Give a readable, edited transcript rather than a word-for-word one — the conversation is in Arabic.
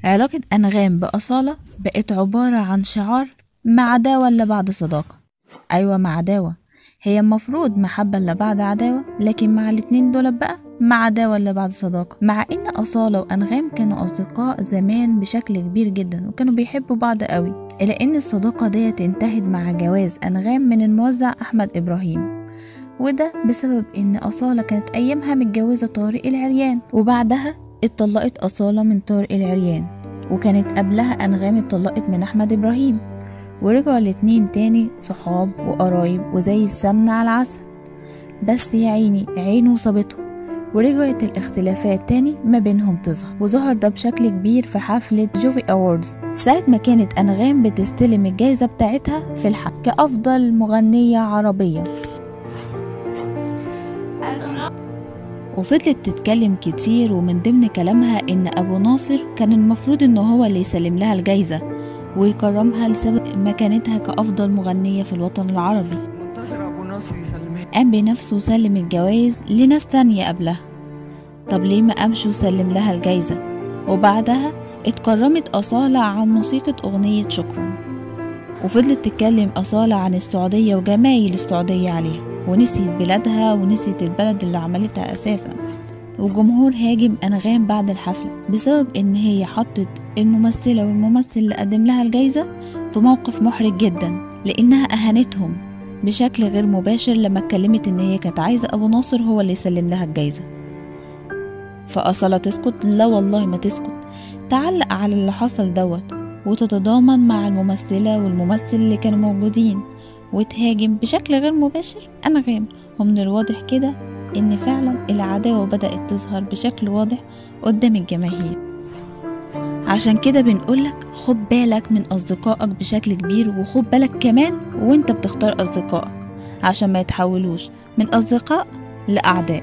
علاقة أنغام بأصالة بقت عبارة عن شعار مع عداوة إلا بعد صداقة. أيوة مع عداوة، هي المفروض محبة إلا بعد عداوة، لكن مع الاتنين دول بقى مع عداوة إلا بعد صداقة. مع إن أصالة وأنغام كانوا أصدقاء زمان بشكل كبير جدا وكانوا بيحبوا بعض قوي، إلا إن الصداقة ديت انتهت مع جواز أنغام من الموزع أحمد إبراهيم، وده بسبب إن أصالة كانت أيامها متجوزة طارق العريان، وبعدها اتطلقت أصالة من طارق العريان، وكانت قبلها أنغام اتطلقت من أحمد إبراهيم، ورجعوا الاتنين تاني صحاب وقرايب وزي السمنة على العسل. بس يا عيني عينه صابتهم، ورجعت الاختلافات تاني ما بينهم تظهر، وظهر ده بشكل كبير في حفلة جوي أووردز ساعة ما كانت أنغام بتستلم الجايزة بتاعتها في الحفل كأفضل مغنية عربية، وفضلت تتكلم كتير، ومن ضمن كلامها ان ابو ناصر كان المفروض ان هو اللي يسلم لها الجايزة ويكرمها لسبب مكانتها كأفضل مغنية في الوطن العربي. منتظر ابو ناصر يسلمها، قام بنفسه سلم الجوائز لناس تانية قبلها. طب ليه ما قامش وسلم لها الجايزة؟ وبعدها اتكرمت أصالة عن موسيقى أغنية شكرا، وفضلت تتكلم أصالة عن السعودية وجمايل السعودية عليها، ونسيت بلادها ونسيت البلد اللي عملتها أساسا. والجمهور هاجم أنغام بعد الحفلة بسبب إن هي حطت الممثلة والممثل اللي قدم لها الجايزة في موقف محرج جدا، لأنها أهانتهم بشكل غير مباشر لما اتكلمت إن هي كانت عايزة أبو ناصر هو اللي يسلم لها الجايزة. فأصالة تسكت؟ لا والله ما تسكت، تعلق على اللي حصل دوت وتتضامن مع الممثلة والممثل اللي كانوا موجودين، وتهاجم بشكل غير مباشر أنغام. ومن الواضح كده إن فعلا العداوة بدأت تظهر بشكل واضح قدام الجماهير. عشان كده بنقولك خد بالك من أصدقائك بشكل كبير، وخد بالك كمان وانت بتختار أصدقائك عشان ما يتحولوش من أصدقاء لأعداء.